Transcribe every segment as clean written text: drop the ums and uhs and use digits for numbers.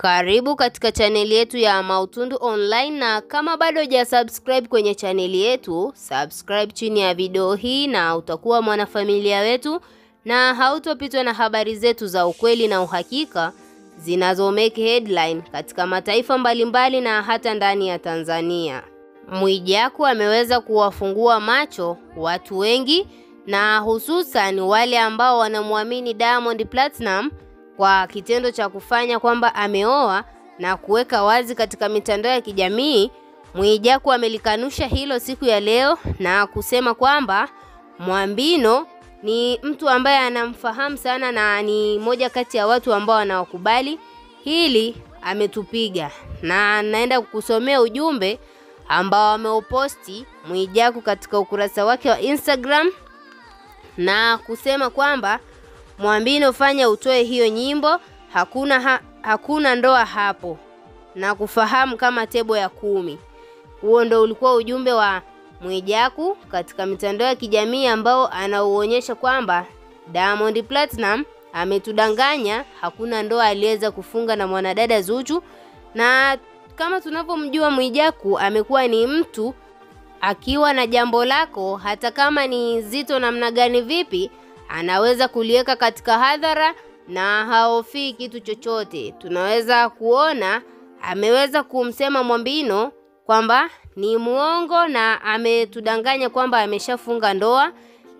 Karibu katika chaneli yetu ya Mautundu Online, na kama bado hujasubscribe kwenye chaneli yetu, subscribe chini ya video hii na utakuwa mwanafamilia wetu na hautopitwa na habari zetu za ukweli na uhakika zinazo make headline katika mataifa mbalimbali na hata ndani ya Tanzania. Mwijaku ameweza kuwafungua macho watu wengi na hususan wale ambao wanamwamini Diamond Platinum kwa kitendo cha kufanya kwamba ameoa na kuweka wazi katika mitandao ya kijamii. Mwijaku amelikanusha hilo siku ya leo na kusema kwamba Mwambino ni mtu ambaye anamfahamu sana na ni moja kati ya watu ambao wanawakubali. Hili ametupiga, na naenda kukusomea ujumbe ambao ameuposti Mwijaku katika ukurasa wake wa Instagram na kusema kwamba Mwambino, fanya utoe hiyo nyimbo, hakuna ndoa hapo, na kufahamu kama tebo ya 10. Huo ndo ulikuwa ujumbe wa Mwijaku katika mitandao ya kijamii ambao anauonyesha kwamba Diamond Platinum ametudanganya, hakuna ndoa aliweza kufunga na mwanadada Zuchu. Na kama tunavyomjua Mwijaku amekuwa ni mtu akiwa na jambo lako, hata kama ni zito namna gani vipi, anaweza kuliweka katika hadhara na haofii kitu chochote. Tunaweza kuona ameweza kumsema Mwambino kwamba ni muongo na ametudanganya kwamba ameshafunga ndoa,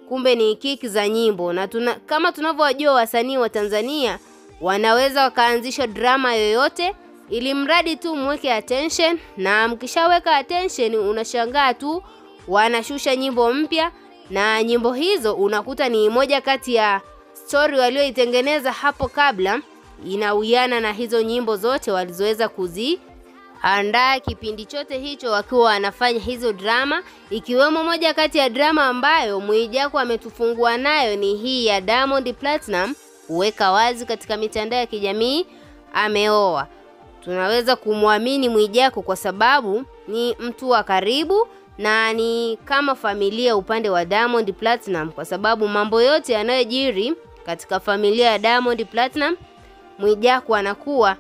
kumbe ni kiki za nyimbo. Na kama tunavyojua wasanii wa Tanzania wanaweza wakaanzisha drama yoyote ili mradi tu mweke attention, na mkishaweka attention unashangaa tu wanashusha nyimbo mpya, na nyimbo hizo unakuta ni moja kati ya story walioitengeneza hapo kabla inawiana na hizo nyimbo zote walizoweza kuziandaa kipindi chote hicho wakiwa wanafanya hizo drama, ikiwemo moja kati ya drama ambayo Mwijaku ametufungua nayo ni hii ya Diamond Platinum kuweka wazi katika mitandao ya kijamii ameoa. Tunaweza kumwamini Mwijaku kwa sababu ni mtu wa karibu na ni kama familia upande wa Diamond Platinum, kwa sababu mambo yote yanayojiri katika familia ya Diamond Platinum Mwijaku anakuwa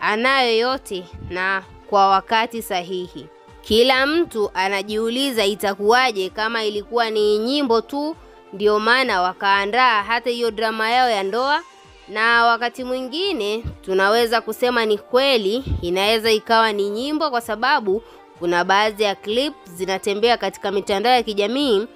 anayo yote na kwa wakati sahihi. Kila mtu anajiuliza itakuwaje kama ilikuwa ni nyimbo tu, ndio maana wakaandaa hata hiyo drama yao ya ndoa. Na wakati mwingine tunaweza kusema ni kweli inaweza ikawa ni nyimbo, kwa sababu kuna baadhi ya clip zinatembea katika mitandao ya kijamii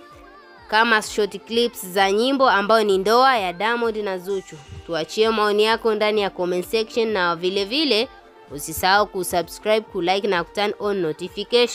kama short clips za nyimbo ambayo ni ndoa ya Diamond na Zuchu. Tuachie maoni yako ndani ya comment section, na vile vile usisahau kusubscribe, kulike na kuturn on notification.